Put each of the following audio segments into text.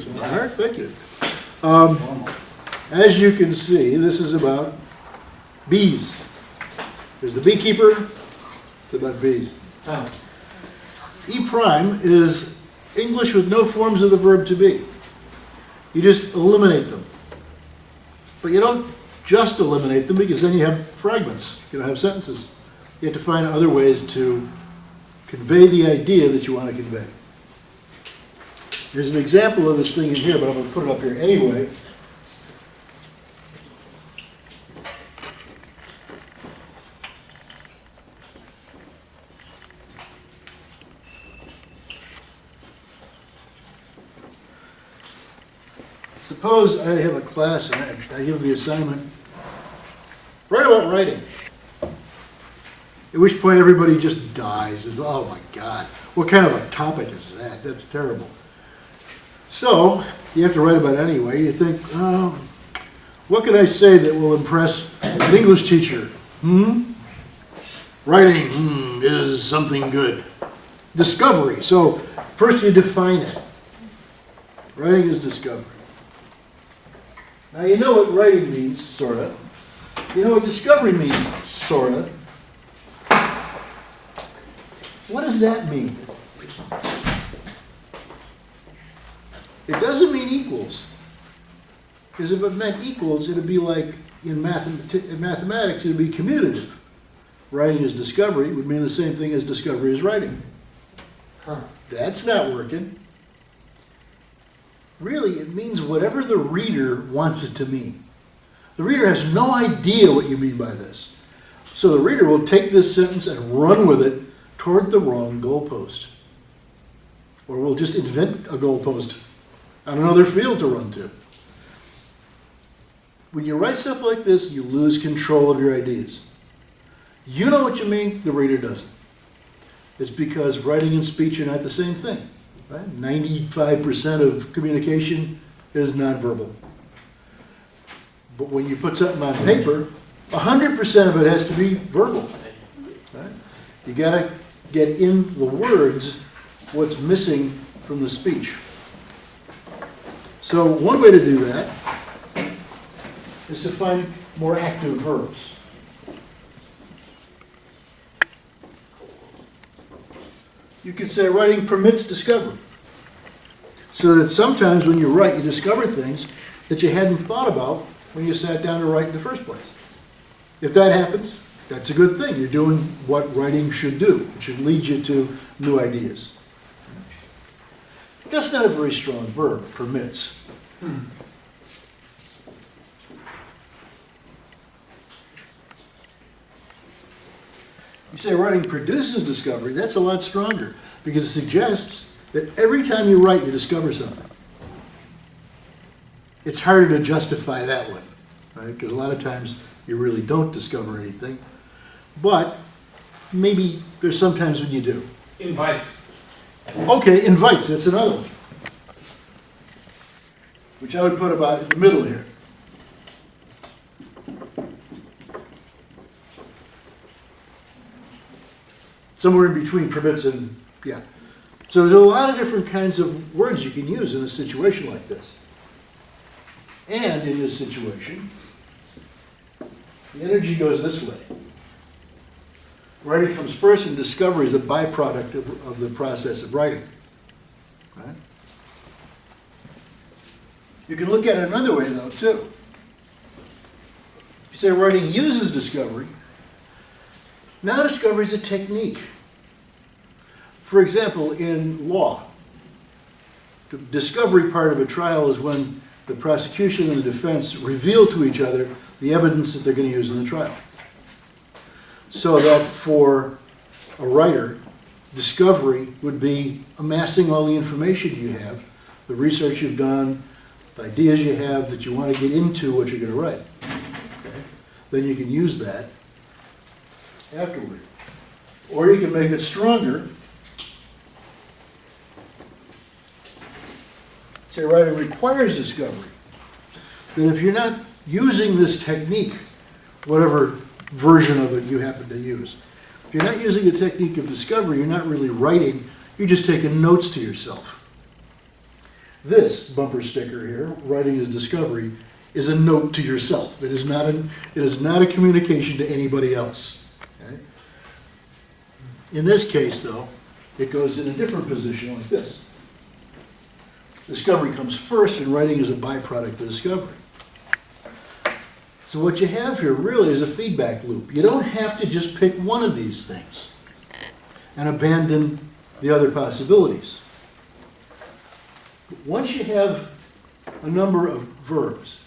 this one. All right, thank you. As you can see, this is about bees. There's the beekeeper. It's about bees. Eprime is English with no forms of the verb to be. You just eliminate them. But you don't just eliminate them, because then you have fragments. You don't have sentences. You have to find other ways to convey the idea that you want to convey. There's an example of this thing in here, but I'm going to put it up here anyway. Suppose I have a class and I give the assignment, write about writing. At which point everybody just dies. It's, oh my God, what kind of a topic is that? That's terrible. So, you have to write about it anyway. You think, what can I say that will impress an English teacher? Writing is something good. Discovery. So, first you define it. Writing is discovery. Now you know what writing means, sort of. You know what discovery means, sort of. What does that mean? It doesn't mean equals. Because if it meant equals, it would be like in mathematics, it would be commutative. Writing is discovery would mean the same thing as discovery is writing. That's not working. Really, it means whatever the reader wants it to mean. The reader has no idea what you mean by this. So the reader will take this sentence and run with it toward the wrong goalpost. Or we'll just invent a goalpost on another field to run to. When you write stuff like this, you lose control of your ideas. You know what you mean, the reader doesn't. It's because writing and speech are not the same thing. Right? 95% of communication is nonverbal. But when you put something on paper, 100% of it has to be verbal. Right? You got to get in the words what's missing from the speech. So one way to do that is to find more active verbs. You could say writing permits discovery. So that sometimes when you write, you discover things that you hadn't thought about when you sat down to write in the first place. If that happens, that's a good thing. You're doing what writing should do. It should lead you to new ideas. That's not a very strong verb, permits. You say writing produces discovery, that's a lot stronger, because it suggests that every time you write, you discover something. It's harder to justify that one, right? Because a lot of times you really don't discover anything, but maybe there's some times when you do. Invites. Okay, invites, that's another one, which I would put about in the middle here. Somewhere in between permits and, yeah. So there's a lot of different kinds of words you can use in a situation like this. And in this situation, the energy goes this way. Writing comes first, and discovery is a byproduct of the process of writing. Right? You can look at it another way, though, too. If you say writing uses discovery, now discovery is a technique. For example, in law, the discovery part of a trial is when the prosecution and the defense reveal to each other the evidence that they're going to use in the trial. So that for a writer, discovery would be amassing all the information you have, the research you've done, the ideas you have that you want to get into what you're going to write. Okay? Then you can use that afterward. Or you can make it stronger. Say writing requires discovery. That if you're not using this technique, whatever version of it you happen to use, if you're not using a technique of discovery, you're not really writing, you're just taking notes to yourself. This bumper sticker here, writing is discovery, is a note to yourself. It is not a communication to anybody else. Okay? In this case, though, it goes in a different position like this. Discovery comes first, and writing is a byproduct of discovery. So what you have here really is a feedback loop. You don't have to just pick one of these things and abandon the other possibilities. Once you have a number of verbs,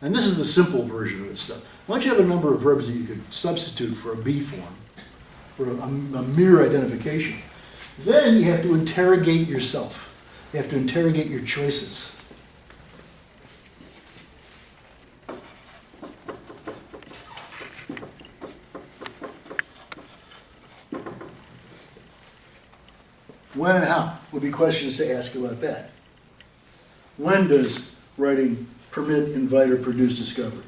and this is the simple version of this stuff, once you have a number of verbs that you could substitute for a B form, for a mere identification, then you have to interrogate yourself. You have to interrogate your choices. When and how would be questions to ask about that. When does writing permit, invite, or produce discovery?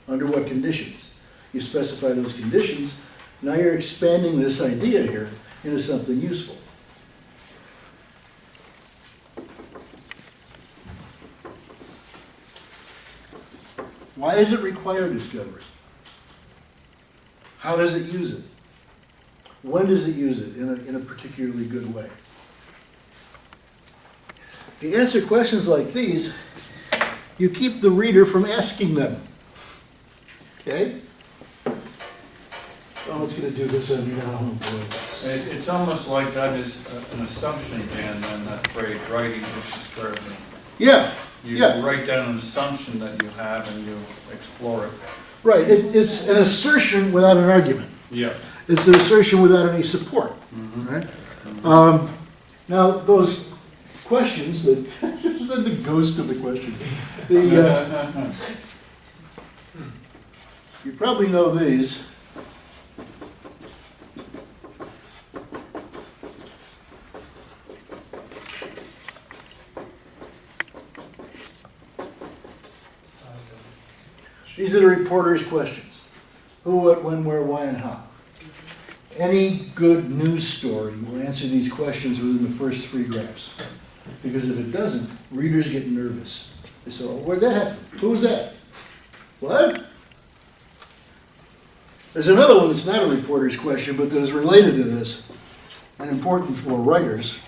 Under what conditions? You specify those conditions. Now you're expanding this idea here into something useful. Why does it require discovery? How does it use it? When does it use it in a particularly good way? If you answer questions like these, you keep the reader from asking them. Okay? Oh, it's going to do this on me now. Oh, boy. It's almost like that is an assumption, Dan, then that phrase, writing is discovery. Yeah. You Yeah. write down an assumption that you have and you explore it. Right. It's an assertion without an argument. Yeah. It's an assertion without any support. Right? Now, those questions, this is the ghost of the question. You probably know these. These are the reporter's questions. Who, what, when, where, why, and how. Any good news story will answer these questions within the first 3 graphs. Because if it doesn't, readers get nervous. They say, oh, where'd that happen? Who was that? What? There's another one that's not a reporter's question, but that is related to this, and important for writers.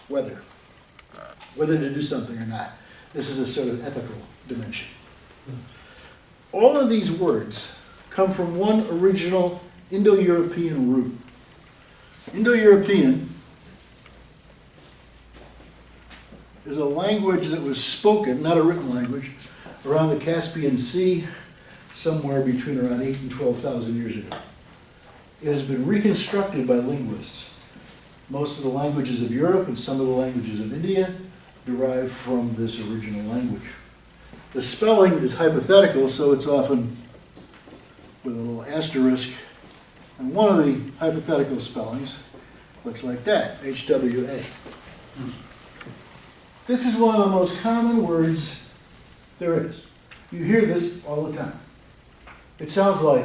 Whether to do something or not. This is a sort of ethical dimension. All of these words come from one original Indo-European root. Indo-European is a language that was spoken, not a written language, around the Caspian Sea, somewhere between around 8,000 and 12,000 years ago. It has been reconstructed by linguists. Most of the languages of Europe and some of the languages of India derive from this original language. The spelling is hypothetical, so it's often with a little asterisk. And one of the hypothetical spellings looks like that, HWA. This is one of the most common words there is. You hear this all the time. It sounds like,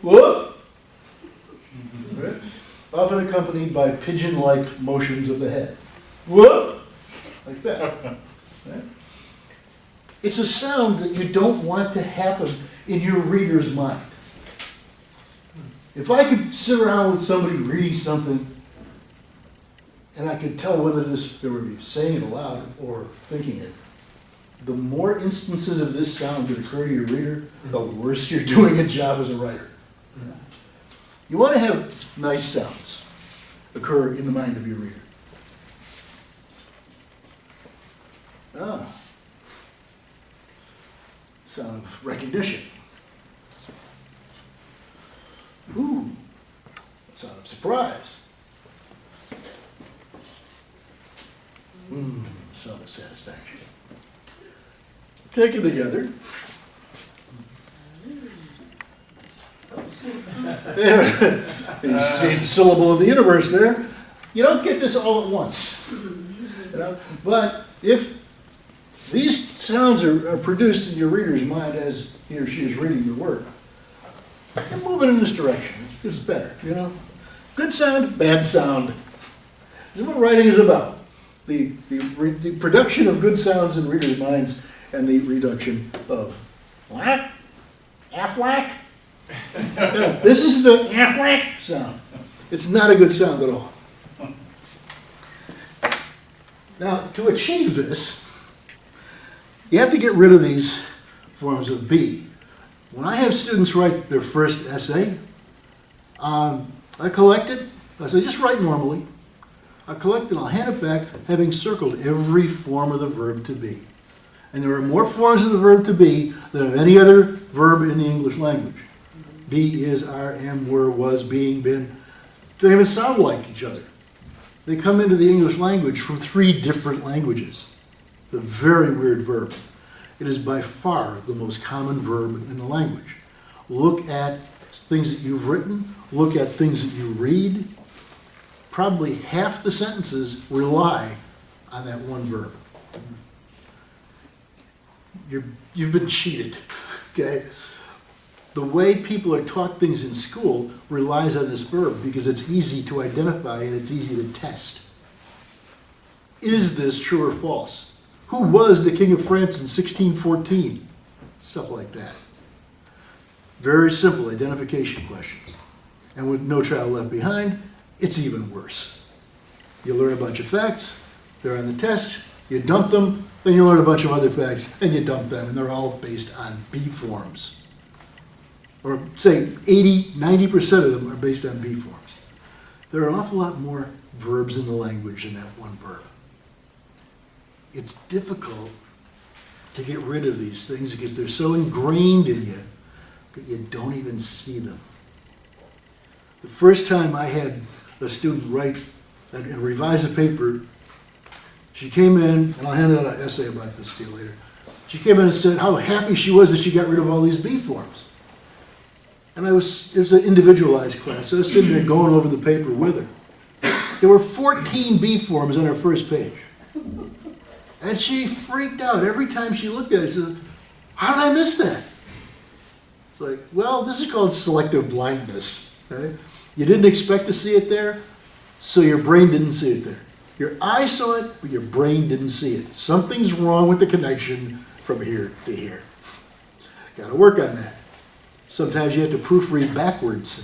whoop, right? Often accompanied by pigeon-like motions of the head. Whoop, like that. Right? It's a sound that you don't want to happen in your reader's mind. If I could sit around with somebody reading something and I could tell whether they were saying it aloud or thinking it, the more instances of this sound that occur to your reader, the worse you're doing a job as a writer. You want to have nice sounds occur in the mind of your reader. Sound of recognition. Ooh, sound of surprise. Sound of satisfaction. Taken together. You see the syllable of the universe there. You don't get this all at once. You know? But if these sounds are produced in your reader's mind as he or she is reading your work, you're moving in this direction. This is better, you know? Good sound, bad sound. This is what writing is about. The production of good sounds in readers' minds and the reduction of lack, aflac. Yeah, this is the aflac sound. It's not a good sound at all. Now, to achieve this, you have to get rid of these forms of B. When I have students write their first essay, I collect it. I say, just write normally. I collect it, I'll hand it back, having circled every form of the verb to be. And there are more forms of the verb to be than of any other verb in the English language. Be, is, are, am, were, was, being, been. They don't even sound like each other. They come into the English language from 3 different languages. It's a very weird verb. It is by far the most common verb in the language. Look at things that you've written, look at things that you read. Probably half the sentences rely on that one verb. You've been cheated, okay? The way people are taught things in school relies on this verb because it's easy to identify and it's easy to test. Is this true or false? Who was the King of France in 1614? Stuff like that. Very simple identification questions. And with No Child Left Behind, it's even worse. You learn a bunch of facts, they're on the test, you dump them, then you learn a bunch of other facts, and you dump them, and they're all based on B forms. Or say 80, 90% of them are based on B forms. There are an awful lot more verbs in the language than that one verb. It's difficult to get rid of these things because they're so ingrained in you that you don't even see them. The first time I had a student write and revise a paper, she came in, and I'll hand out an essay about this to you later. She came in and said how happy she was that she got rid of all these B forms. And it was an individualized class, so I was sitting there going over the paper with her. There were 14 B forms on her first page. And she freaked out every time she looked at it. She said, how did I miss that? It's like, well, this is called selective blindness. Okay? You didn't expect to see it there, so your brain didn't see it there. Your eye saw it, but your brain didn't see it. Something's wrong with the connection from here to here. Got to work on that. Sometimes you have to proofread backwards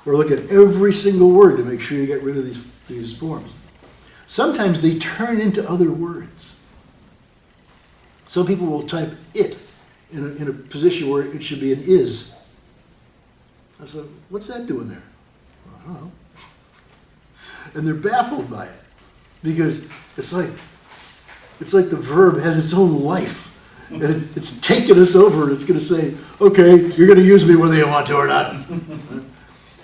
or look at every single word to make sure you get rid of these forms. Sometimes they turn into other words. Some people will type it in a position where it should be an is. I said, what's that doing there? I don't know. And they're baffled by it because it's like the verb has its own life. And it's taking us over, and it's going to say, okay, you're going to use me whether you want to or not.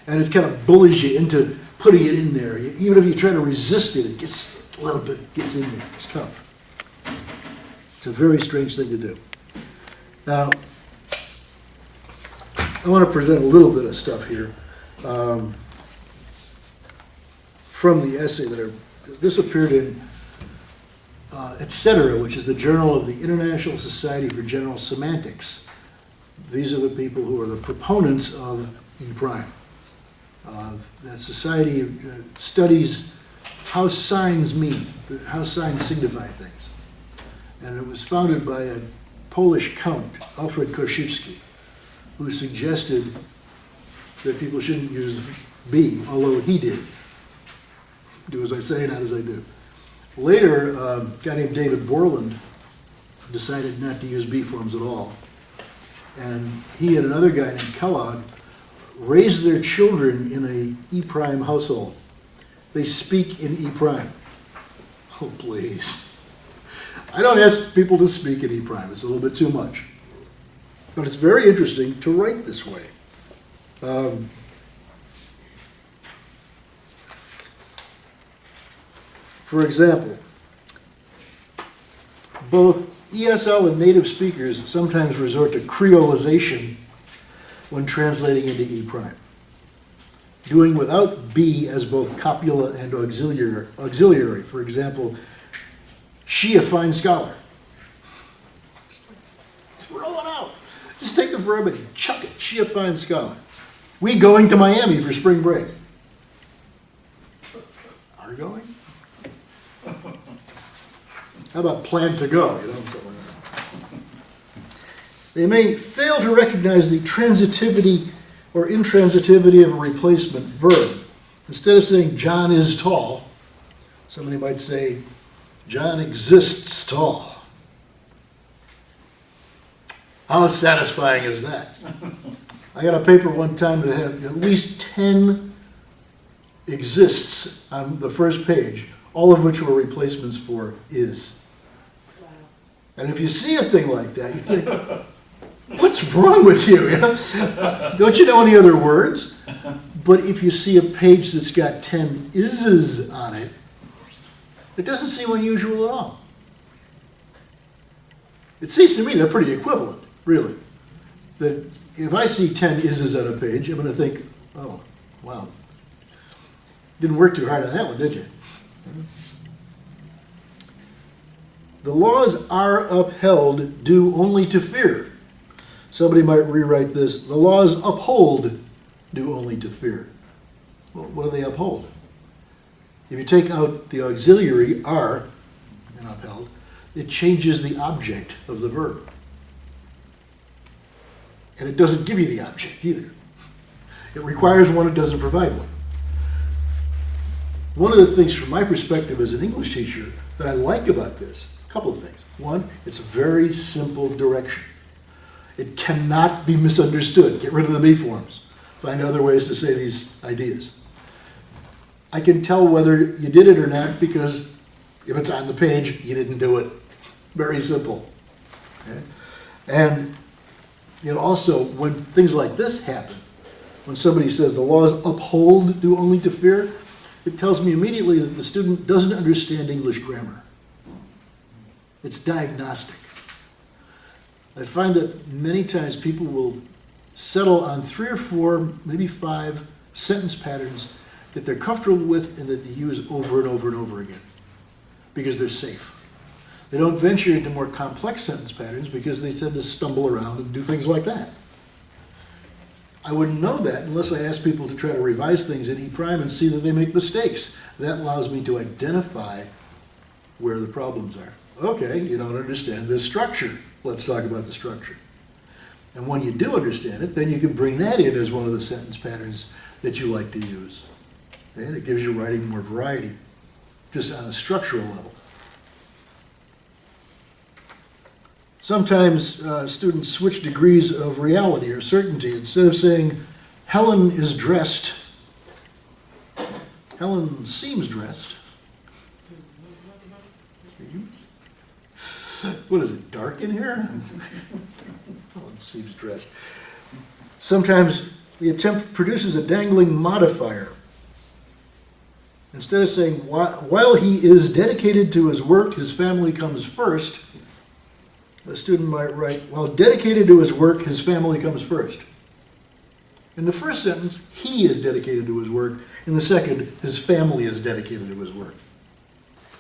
And it kind of bullies you into putting it in there. Even if you try to resist it, it gets a little bit, gets in there. It's tough. It's a very strange thing to do. Now, I want to present a little bit of stuff here from the essay this appeared in Etc., which is the journal of the International Society for General Semantics. These are the people who are the proponents of Eprime. That society studies how signs mean, how signs signify things. And it was founded by a Polish count, Alfred Koszybski, who suggested that people shouldn't use B, although he did. Do as I say, not as I do. Later, a guy named David Borland decided not to use B forms at all. And he and another guy named Kellogg raised their children in an Eprime household. They speak in Eprime. Oh, please. I don't ask people to speak in Eprime. It's a little bit too much. But it's very interesting to write this way. For example, both ESL and native speakers sometimes resort to creolization when translating into Eprime, doing without B as both copula and auxiliary. For example, she a fine scholar. Throw it out. Just take the verb and chuck it. She a fine scholar. We going to Miami for spring break. Are going? How about plan to go, you know, something like that. They may fail to recognize the transitivity or intransitivity of a replacement verb. Instead of saying John is tall, somebody might say John exists tall. How satisfying is that? I got a paper one time that had at least 10 exists on the first page, all of which were replacements for is. Wow. And if you see a thing like that, you think, what's wrong with you? You know? Don't you know any other words? But if you see a page that's got 10 is's on it, it doesn't seem unusual at all. It seems to me they're pretty equivalent, really. That if I see 10 is's on a page, I'm going to think, oh, wow. Didn't work too hard on that one, did you? The laws are upheld due only to fear. Somebody might rewrite this, the laws uphold due only to fear. Well, what do they uphold? If you take out the auxiliary are in upheld, it changes the object of the verb. And it doesn't give you the object either. It requires one, it doesn't provide one. One of the things from my perspective as an English teacher that I like about this, a couple of things. One, it's a very simple direction. It cannot be misunderstood. Get rid of the me forms. Find other ways to say these ideas. I can tell whether you did it or not because if it's on the page, you didn't do it. Very simple. Okay? And you know, also, when things like this happen, when somebody says the laws uphold due only to fear, it tells me immediately that the student doesn't understand English grammar. It's diagnostic. I find that many times people will settle on 3 or 4, maybe 5 sentence patterns that they're comfortable with and that they use over and over and over again because they're safe. They don't venture into more complex sentence patterns because they tend to stumble around and do things like that. I wouldn't know that unless I ask people to try to revise things in Eprime and see that they make mistakes. That allows me to identify where the problems are. Okay, you don't understand this structure. Let's talk about the structure. And when you do understand it, then you can bring that in as one of the sentence patterns that you like to use. And it gives your writing more variety, just on a structural level. Sometimes students switch degrees of reality or certainty. Instead of saying, Helen is dressed, Helen seems dressed. Seems? What is it, dark in here? Helen seems dressed. Sometimes the attempt produces a dangling modifier. Instead of saying, while he is dedicated to his work, his family comes first, a student might write, while dedicated to his work, his family comes first. In the first sentence, he is dedicated to his work. In the second, his family is dedicated to his work.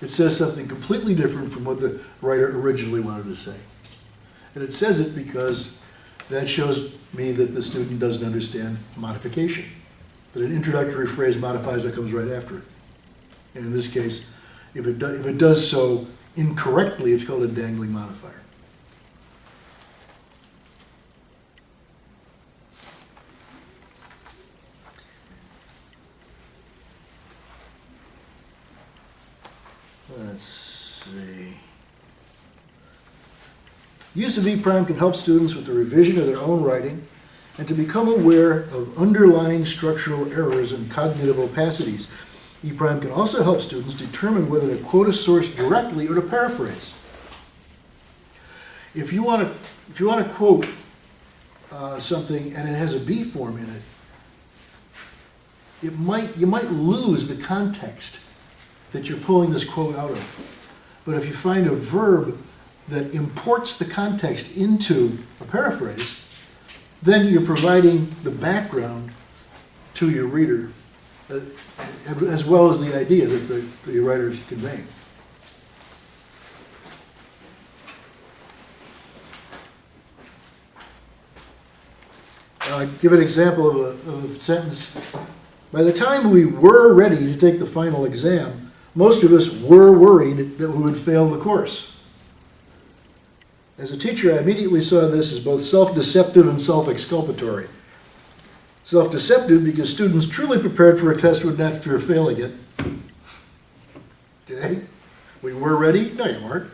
It says something completely different from what the writer originally wanted to say. And it says it because that shows me that the student doesn't understand modification. That an introductory phrase modifies what comes right after it. And in this case, if it does so incorrectly, it's called a dangling modifier. Let's see. Use of Eprime can help students with the revision of their own writing and to become aware of underlying structural errors and cognitive opacities. Eprime can also help students determine whether to quote a source directly or to paraphrase. If you want to quote something and it has a B form in it, you might lose the context that you're pulling this quote out of. But if you find a verb that imports the context into a paraphrase, then you're providing the background to your reader, as well as the idea that the writer is conveying. Give an example of a sentence. By the time we were ready to take the final exam, most of us were worried that we would fail the course. As a teacher, I immediately saw this as both self-deceptive and self-exculpatory. Self-deceptive because students truly prepared for a test would not fear failing it. Okay? We were ready? No, you weren't.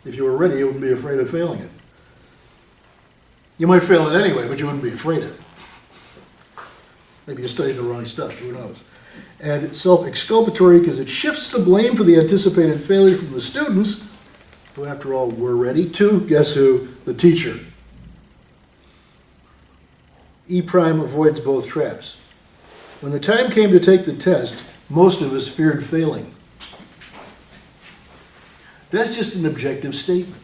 If you were ready, you wouldn't be afraid of failing it. You might fail it anyway, but you wouldn't be afraid of it. Maybe you studied the wrong stuff, who knows. And self-exculpatory because it shifts the blame for the anticipated failure from the students, who after all were ready, to, guess who? The teacher. Eprime avoids both traps. When the time came to take the test, most of us feared failing. That's just an objective statement.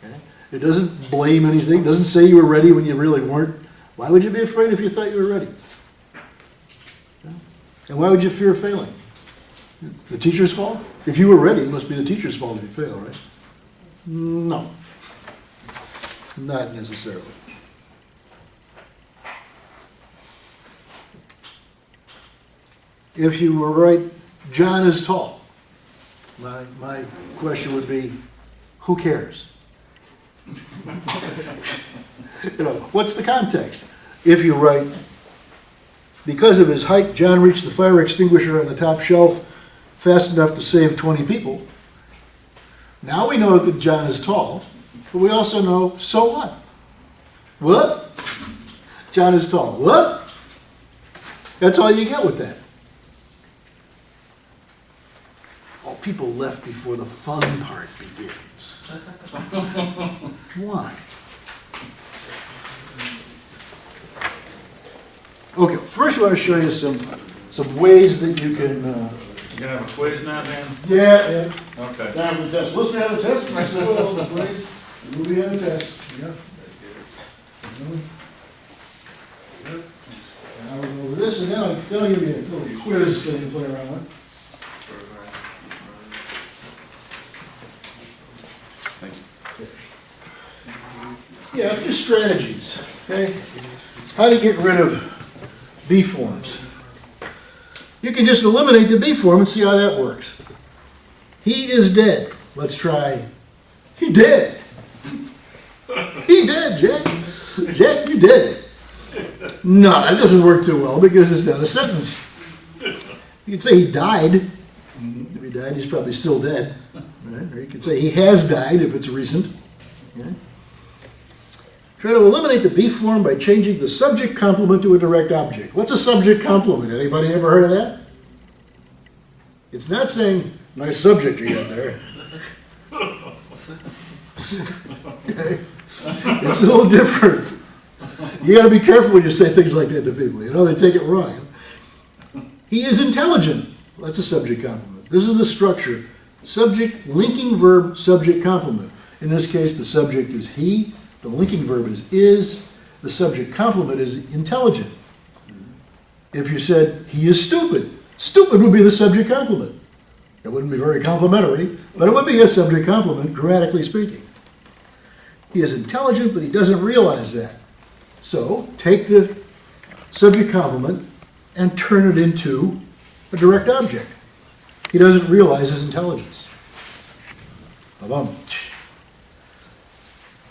Okay? It doesn't blame anything. It doesn't say you were ready when you really weren't. Why would you be afraid if you thought you were ready? And why would you fear failing? The teacher's fault? If you were ready, it must be the teacher's fault if you fail, right? No. Not necessarily. If you were right, John is tall. My question would be, who cares? What's the context? If you write, because of his height, John reached the fire extinguisher on the top shelf fast enough to save 20 people. Now we know that John is tall, but we also know, so what? What? John is tall. What? That's all you get with that. Oh, people left before the fun part begins. Why? Okay, first I want to show you some ways that you can... You gonna have a quiz now, Dan? Yeah. Okay. Down the test. Let's be on the test. I said, well, the phrase. We'll be on the test. Yeah. Now we'll go over this, and then I'll give you a little quiz thing to play around with. Yeah, a few strategies, okay? How to get rid of B forms. You can just eliminate the B form and see how that works. He is dead. Let's try, he dead. He dead, Jack. Jack, you dead. No, that doesn't work too well because it's not a sentence. You could say he died. If he died, he's probably still dead. Right? Or you could say he has died if it's recent. Okay? Try to eliminate the B form by changing the subject complement to a direct object. What's a subject complement? Anybody ever heard of that? It's not saying, nice subject you got there. It's a little different. You got to be careful when you say things like that to people. You know, they take it wrong. He is intelligent. Well, that's a subject complement. This is the structure. Subject, linking verb, subject complement. In this case, the subject is he. The linking verb is, the subject complement is intelligent. If you said, he is stupid, stupid would be the subject complement. It wouldn't be very complimentary, but it would be a subject complement, grammatically speaking. He is intelligent, but he doesn't realize that. So, take the subject complement and turn it into a direct object. He doesn't realize his intelligence. Ba-bum.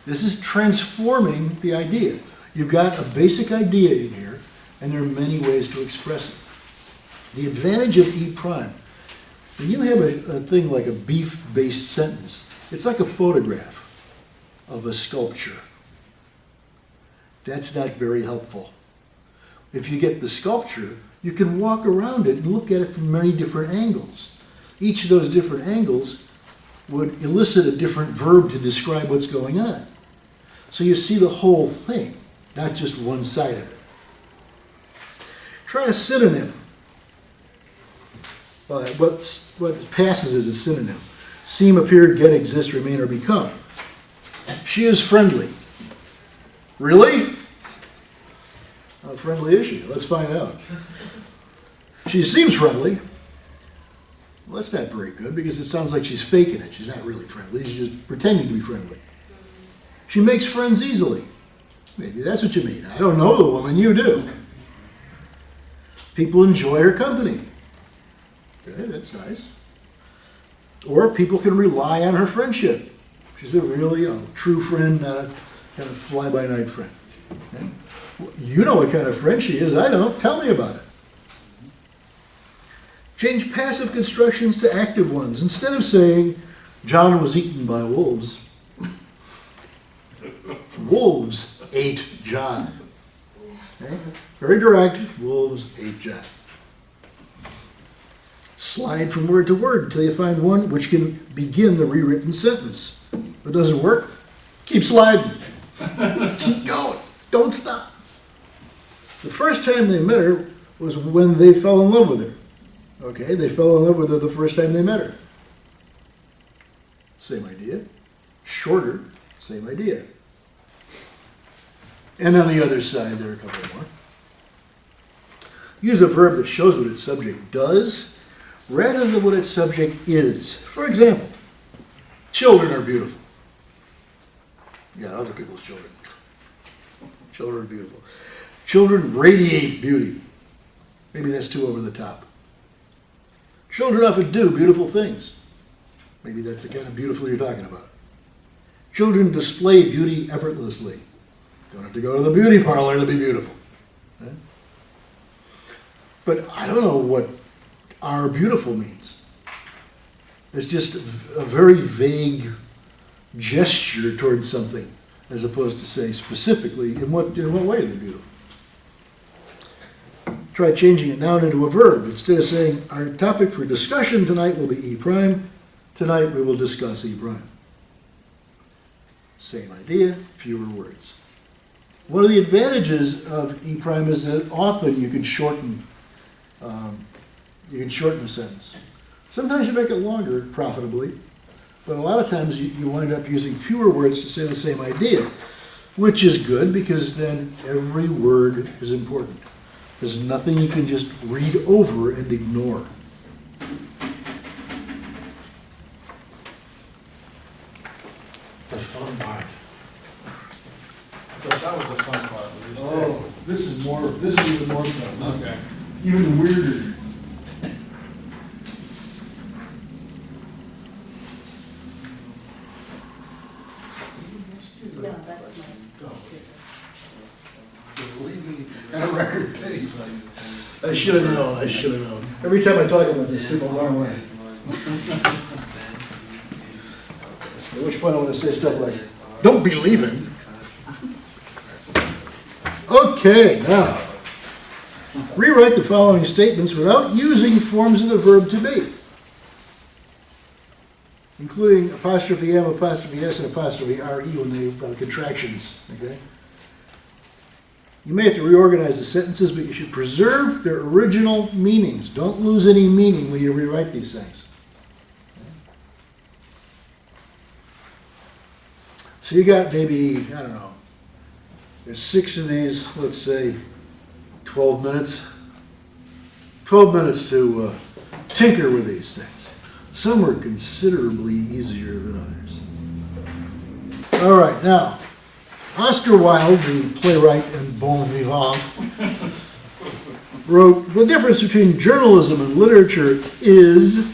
This is transforming the idea. You've got a basic idea in here, and there are many ways to express it. The advantage of Eprime, when you have a thing like a beef-based sentence, it's like a photograph of a sculpture. That's not very helpful. If you get the sculpture, you can walk around it and look at it from many different angles. Each of those different angles would elicit a different verb to describe what's going on. So you see the whole thing, not just one side of it. Try a synonym. What passes as a synonym. Seem, appear, get, exist, remain, or become. She is friendly. Really? How friendly is she? Let's find out. She seems friendly. Well, that's not very good because it sounds like she's faking it. She's not really friendly. She's just pretending to be friendly. She makes friends easily. Maybe that's what you mean. I don't know the woman, you do. People enjoy her company. Okay, that's nice. Or people can rely on her friendship. She's a really true friend, not a kind of fly-by-night friend. Okay? You know what kind of friend she is. I don't. Tell me about it. Change passive constructions to active ones. Instead of saying, John was eaten by wolves, wolves ate John. Okay? Very direct. Wolves ate John. Slide from word to word until you find one which can begin the rewritten sentence. If it doesn't work, keep sliding. Keep going. Don't stop. The first time they met her was when they fell in love with her. Okay, they fell in love with her the first time they met her. Same idea. Shorter, same idea. And on the other side, there are a couple more. Use a verb that shows what its subject does rather than what its subject is. For example, children are beautiful. Yeah, other people's children. Children are beautiful. Children radiate beauty. Maybe that's too over the top. Children often do beautiful things. Maybe that's the kind of beautiful you're talking about. Children display beauty effortlessly. Don't have to go to the beauty parlor to be beautiful. Okay? But I don't know what "are beautiful" means. It's just a very vague gesture towards something, as opposed to say specifically in what way they're beautiful. Try changing it now into a verb. Instead of saying, our topic for discussion tonight will be Eprime, tonight we will discuss Eprime. Same idea, fewer words. One of the advantages of Eprime is that often you can shorten a sentence. Sometimes you make it longer profitably, but a lot of times you wind up using fewer words to say the same idea, which is good because then every word is important. There's nothing you can just read over and ignore. The fun part. I thought that was the fun part. Oh, this is even more fun. Okay. Even weirder. No, that's mine. At a record pace. I should have known. Every time I talk about this, people run away. At which point I want to say stuff like, don't be leaving. Okay, now, rewrite the following statements without using forms of the verb to be, including apostrophe M, apostrophe S, and apostrophe RE when they are contractions, okay? You may have to reorganize the sentences, but you should preserve their original meanings. Don't lose any meaning when you rewrite these things. So you got maybe, I don't know, there's 6 of these, let's say 12 minutes. 12 minutes to tinker with these things. Some are considerably easier than others. All right, now, Oscar Wilde, the playwright and bon vivant, wrote, the difference between journalism and literature is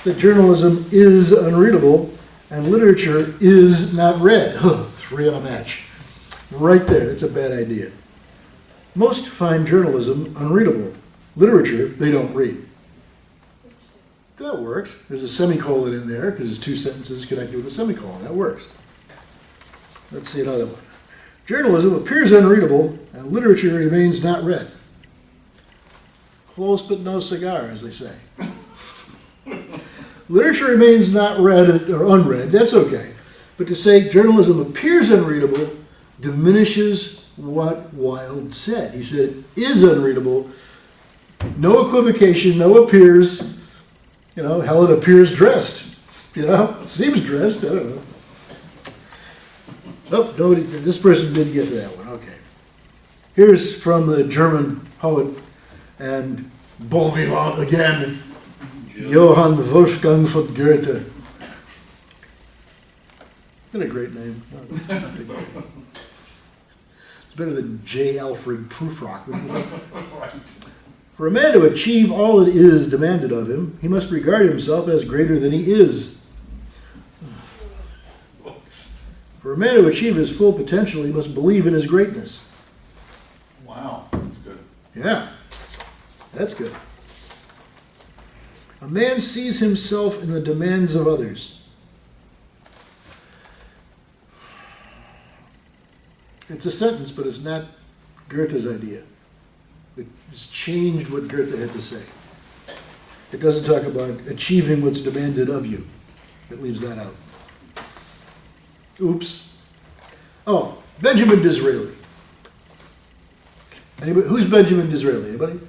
that journalism is unreadable and literature is not read. 3 on a match. Right there, it's a bad idea. Most find journalism unreadable. Literature, they don't read. That works. There's a semicolon in there because there's 2 sentences connected with a semicolon. That works. Let's see another one. Journalism appears unreadable and literature remains not read. Close but no cigar, as they say. Literature remains not read or unread, that's okay. But to say journalism appears unreadable diminishes what Wilde said. He said is unreadable, no equivocation, no appears, hell, it appears dressed, seems dressed, I don't know. Nope, nobody, this person didn't get to that one, okay. Here's from the German poet and bon vivant again, Johann Wolfgang von Goethe. Isn't a great name? It's better than J. Alfred Prufrock. For a man to achieve all that is demanded of him, he must regard himself as greater than he is. For a man to achieve his full potential, he must believe in his greatness. Wow, that's good. Yeah, that's good. A man sees himself in the demands of others. It's a sentence, but it's not Goethe's idea. It's changed what Goethe had to say. It doesn't talk about achieving what's demanded of you. It leaves that out. Oops. Oh, Benjamin Disraeli. Anybody? Who's Benjamin Disraeli? Anybody?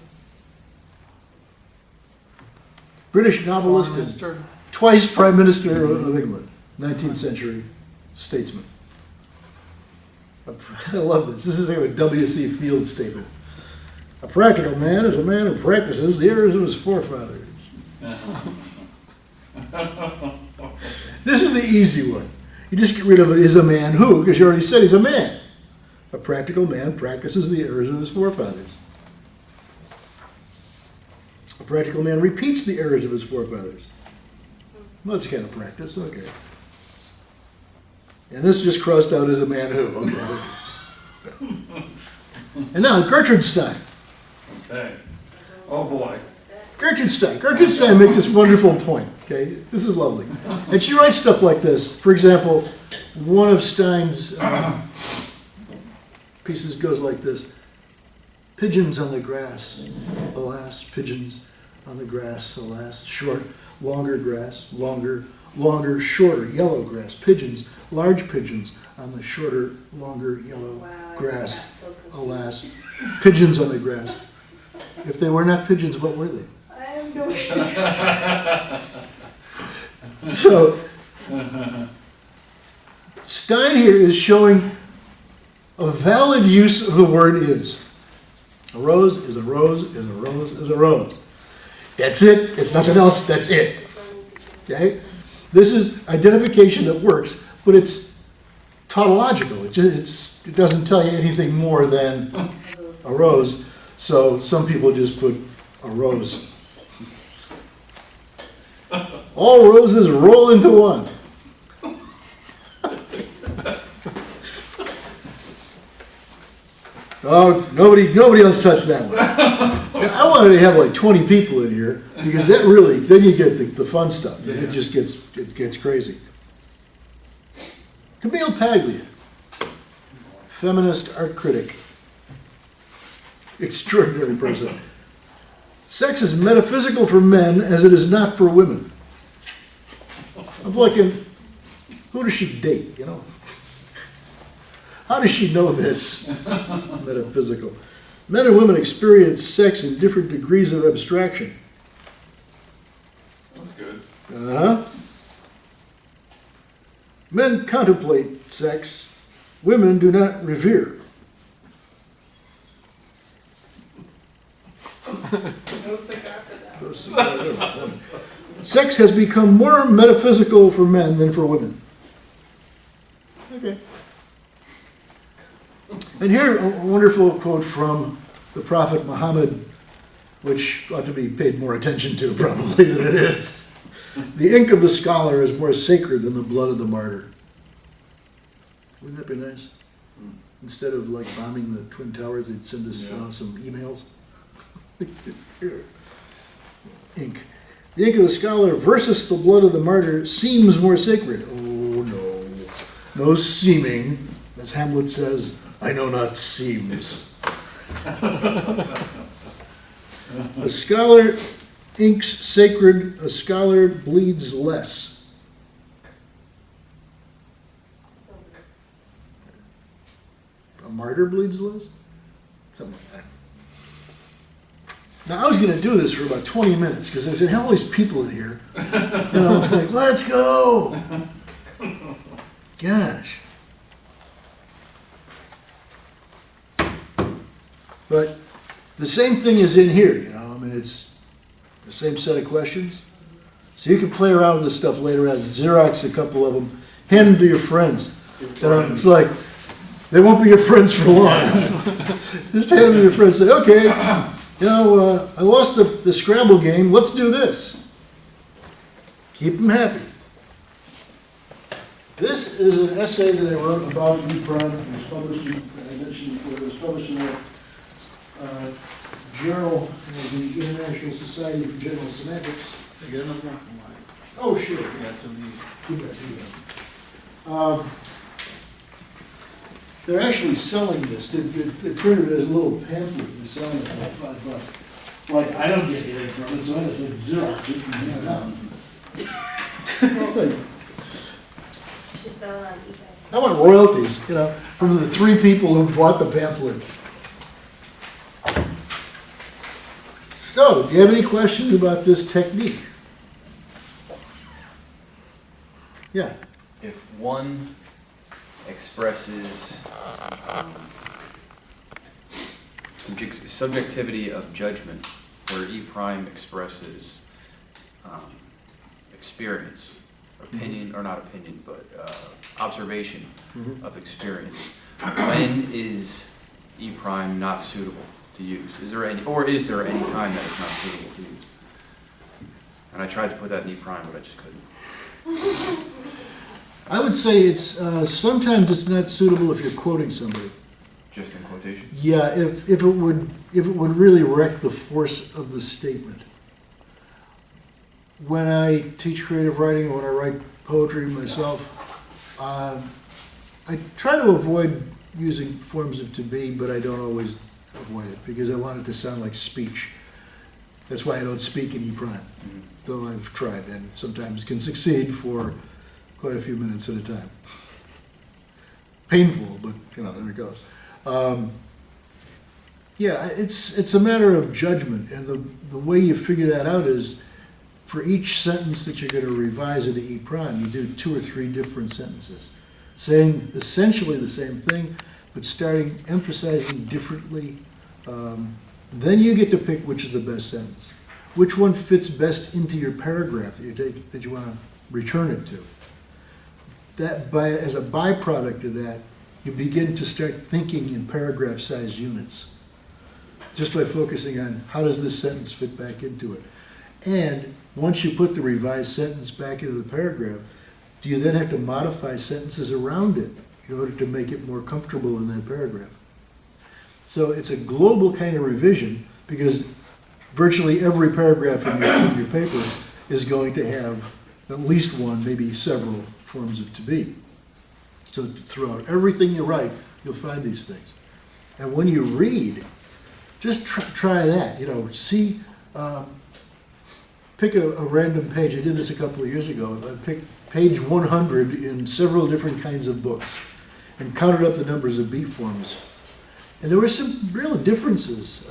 British novelist and twice Prime Minister of England, 19th century statesman. I love this. This is like a W.C. Field statement. A practical man is a man who practices the errors of his forefathers. This is the easy one. You just get rid of it, is a man who, because you already said he's a man. A practical man practices the errors of his forefathers. A practical man repeats the errors of his forefathers. Well, that's kind of practice, okay. And this just crossed out as a man who, okay. And now, Gertrude Stein. Okay. Oh, boy. Gertrude Stein makes this wonderful point, okay? This is lovely. And she writes stuff like this. For example, one of Stein's pieces goes like this. Pigeons on the grass, alas, pigeons on the grass, alas, short, longer grass, longer, shorter, yellow grass, pigeons, large pigeons on the shorter, longer, yellow grass, alas, pigeons on the grass. If they were not pigeons, what were they? I have no idea. So, Stein here is showing a valid use of the word is. A rose is a rose is a rose is a rose. That's it. It's nothing else. That's it. Okay? This is identification that works, but it's tautological. It doesn't tell you anything more than a rose. So some people just put a rose. All roses roll into one. Oh, nobody else touched that one. Now, I wanted to have like 20 people in here because that really, then you get the fun stuff. And it just gets crazy. Camille Paglia, feminist art critic, extraordinary person. Sex is metaphysical for men as it is not for women. I'm looking, who does she date, you know? How does she know this? Metaphysical. Men and women experience sex in different degrees of abstraction. That's good. Uh-huh. Men contemplate sex. Women do not revere. No cigar for that. Sex has become more metaphysical for men than for women. Okay. And here, a wonderful quote from the Prophet Muhammad, which ought to be paid more attention to probably than it is. The ink of the scholar is more sacred than the blood of the martyr. Wouldn't that be nice? Instead of like bombing the Twin Towers, they'd send us some emails. Ink. The ink of the scholar versus the blood of the martyr seems more sacred. Oh no. No seeming. As Hamlet says, I know not seems. A scholar inks sacred, a scholar bleeds less. A martyr bleeds less? Something like that. Now, I was going to do this for about 20 minutes because there's all these people in here. And I was like, let's go. Gosh. But the same thing is in here, you know. I mean, it's the same set of questions. So you can play around with this stuff later on. Xerox a couple of them. Hand them to your friends. It's like, they won't be your friends for long. Just hand them to your friends and say, okay. You know, I lost the Scrabble game, let's do this. Keep them happy. This is an essay that I wrote about Eprime. It was published, I mentioned before, it was published in a journal of the International Society for General Semantics. I get another one. Oh, sure. Yeah, it's in the. You bet, you bet. They're actually selling this. They printed it as a little pamphlet. They're selling it for $5. Like, I don't get anything from it, so I just like Xerox it and hand it out. It's like, You should sell it on eBay. I want royalties, you know, from the 3 people who bought the pamphlet. So, do you have any questions about this technique? Yeah. If one expresses subjectivity of judgment, where Eprime expresses experience, opinion, or not opinion, but observation of experience, when is Eprime not suitable to use? Is there any time that it's not suitable to use? And I tried to put that in Eprime, but I just couldn't. I would say it's, sometimes it's not suitable if you're quoting somebody. Just in quotation? Yeah, if it would really wreck the force of the statement. When I teach creative writing, or when I write poetry myself, I try to avoid using forms of to be, but I don't always avoid it, because I want it to sound like speech. That's why I don't speak in Eprime, though I've tried, and sometimes can succeed for quite a few minutes at a time. Painful, but you know, there it goes. Yeah, it's a matter of judgment, and the way you figure that out is, for each sentence that you're going to revise into Eprime, you do 2 or 3 different sentences, saying essentially the same thing, but emphasizing differently. Then you get to pick which is the best sentence, which one fits best into your paragraph that you want to return it to. As a byproduct of that, you begin to start thinking in paragraph-sized units, just by focusing on how does this sentence fit back into it. And once you put the revised sentence back into the paragraph, do you then have to modify sentences around it in order to make it more comfortable in that paragraph? So it's a global kind of revision, because virtually every paragraph in your paper is going to have at least one, maybe several forms of to be. So throughout everything you write, you'll find these things. And when you read, just try that. You know, see, pick a random page. I did this a couple of years ago. I picked page 100 in several different kinds of books and counted up the numbers of B forms. And there were some real differences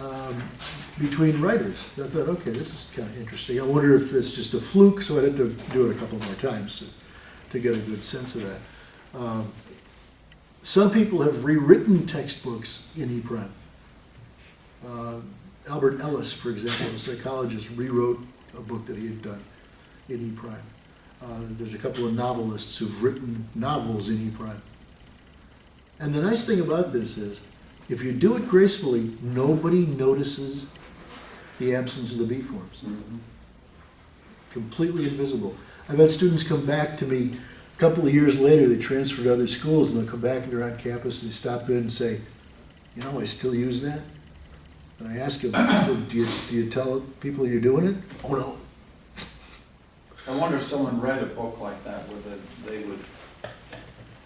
between writers. I thought, okay, this is kind of interesting. I wonder if it's just a fluke, so I had to do it a couple more times to get a good sense of that. Some people have rewritten textbooks in Eprime. Albert Ellis, for example, a psychologist, rewrote a book that he had done in Eprime. There's a couple of novelists who've written novels in Eprime. And the nice thing about this is, if you do it gracefully, nobody notices the absence of the B forms. Completely invisible. I've had students come back to me a couple of years later. They transferred to other schools, and they'll come back and they're on campus, and they stop in and say, you know, I still use that. And I ask them, do you tell people you're doing it? Oh, no. I wonder if someone read a book like that, whether they would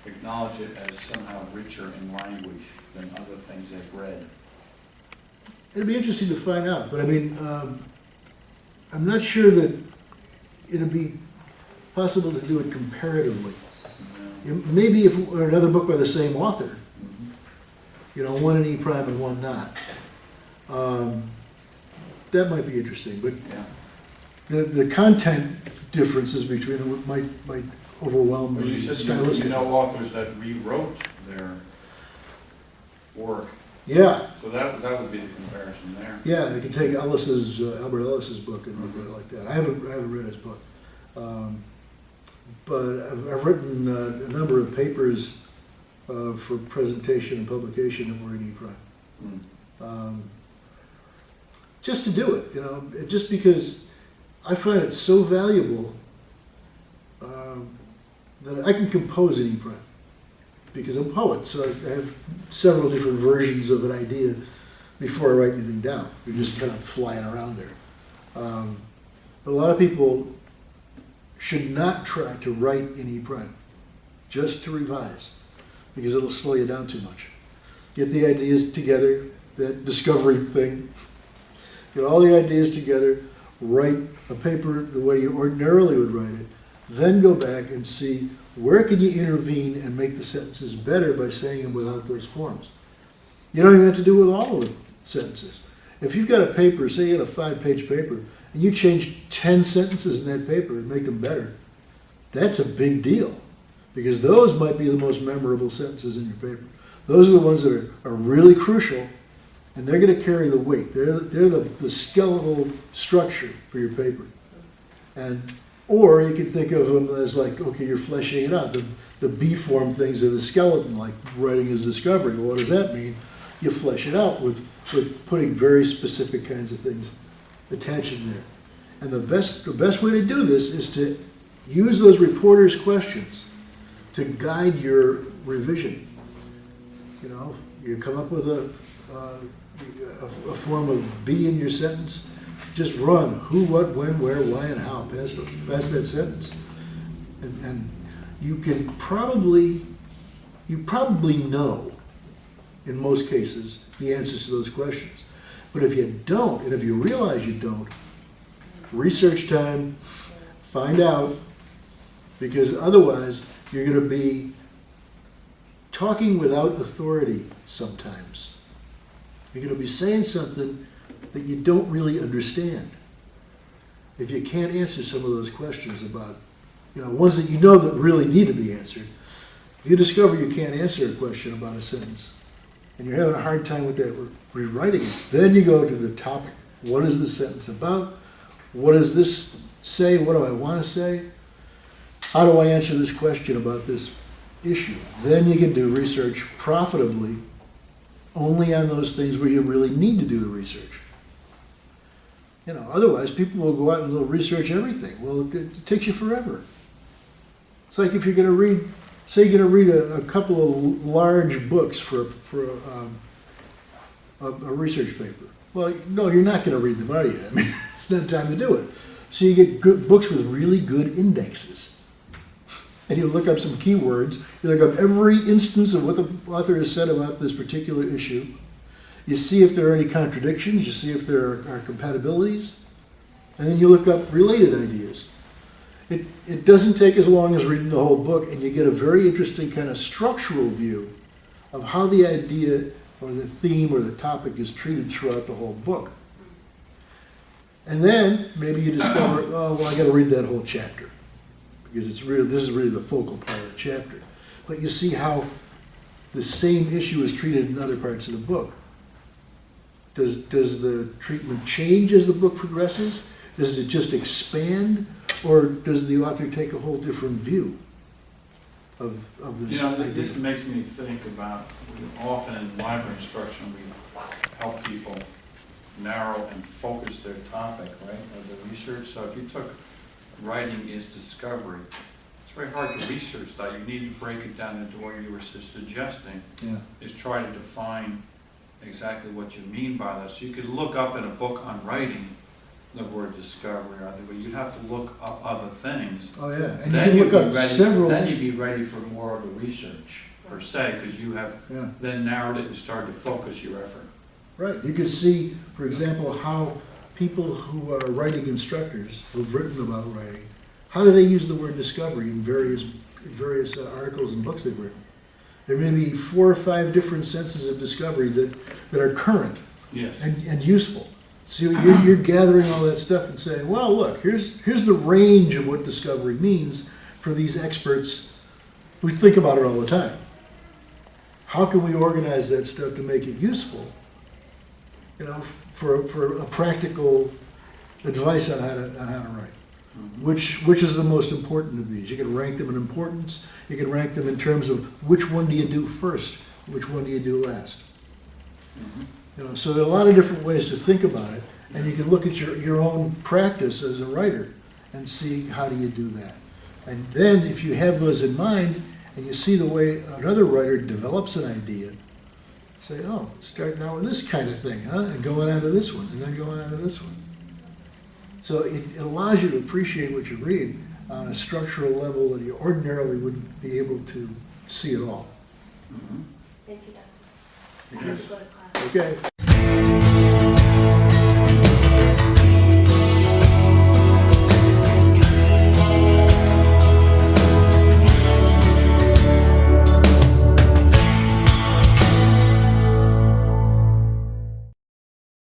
acknowledge it as somehow richer in language than other things they've read. It'd be interesting to find out, but I mean, I'm not sure that it'd be possible to do it comparatively. Maybe if it were another book by the same author, you know, one in Eprime and one not. That might be interesting, but the content differences between them might overwhelm Well, the you said stylistic. you know authors that rewrote their work, Yeah, so that would be the comparison there. yeah, I can take Albert Ellis's book and look at it like that. I haven't read his book, but I've written a number of papers for presentation and publication that were in Eprime. just to do it, you know, just because I find it so valuable that I can compose an Eprime. Because I'm a poet, so I have several different versions of an idea before I write anything down. You're just kind of flying around there. But a lot of people should not try to write in Eprime, just to revise, because it'll slow you down too much. Get the ideas together, that discovery thing, get all the ideas together, write a paper the way you ordinarily would write it, then go back and see where can you intervene and make the sentences better by saying them without those forms. You don't even have to do it with all of the sentences. If you've got a paper, say you had a 5-page paper, and you change 10 sentences in that paper and make them better, that's a big deal. Because those might be the most memorable sentences in your paper. Those are the ones that are really crucial, and they're going to carry the weight. They're the skeletal structure for your paper. Or you can think of them as like, okay, you're fleshing it out. The B-form things are the skeleton, like writing is discovery. Well, what does that mean? You flesh it out with putting very specific kinds of things attached in there. And the best way to do this is to use those reporter's questions to guide your revision. You know, you come up with a form of B in your sentence. Just run who, what, when, where, why, and how past that sentence, and you probably know in most cases the answers to those questions. But if you don't, and if you realize you don't, research time, find out, because otherwise you're going to be talking without authority sometimes. You're going to be saying something that you don't really understand. If you can't answer some of those questions about, you know, ones that you know that really need to be answered. If you discover you can't answer a question about a sentence, and you're having a hard time with that rewriting it, then you go to the topic. What is the sentence about? What does this say? What do I want to say? How do I answer this question about this issue? Then you can do research profitably only on those things where you really need to do the research. You know, otherwise people will go out and they'll research everything. Well, it takes you forever. It's like if you're going to read, say you're going to read a couple of large books for a research paper. Well, no, you're not going to read them, are you? I mean, it's not time to do it. So you get good books with really good indexes. And you look up some keywords, you look up every instance of what the author has said about this particular issue. You see if there are any contradictions, you see if there are compatibilities, and then you look up related ideas. It doesn't take as long as reading the whole book, and you get a very interesting kind of structural view of how the idea or the theme or the topic is treated throughout the whole book. And then maybe you discover, oh, well, I got to read that whole chapter, because this is really the focal part of the chapter. But you see how the same issue is treated in other parts of the book. Does the treatment change as the book progresses? Does it just expand? Or does the author take a whole different view of this idea? This makes me think about, often in library instruction, we help people narrow and focus their topic, right, of the research. So if you took writing is discovery, it's very hard to research that. You need to break it down into what you were suggesting, is try to define exactly what you mean by that. So you could look up in a book on writing the word discovery, I think, but you'd have to look up other things. Oh, yeah. And Then you you'd can be look up ready. several. Then you'd be ready for more of the research per se, because you have then narrowed it and started to focus your effort. Right. You can see, for example, how people who are writing instructors who've written about writing, how do they use the word discovery in various articles and books they've written? There may be 4 or 5 different senses of discovery that are current and useful. So you're gathering all that stuff and saying, well, look, here's the range of what discovery means for these experts who think about it all the time. How can we organize that stuff to make it useful, you know, for a practical advice on how to write? Which is the most important of these? You can rank them in importance. You can rank them in terms of which one do you do first, which one do you do last. You know, so there are a lot of different ways to think about it, And you can look at your own practice as a writer and see how do you do that. And then if you have those in mind and you see the way another writer develops an idea, say, oh, starting out with this kind of thing, huh? And going on to this one, and then going on to this one. So it allows you to appreciate what you read on a structural level that you ordinarily wouldn't be able to see at all. Thank you, Doctor. I Because have to go to class. Okay?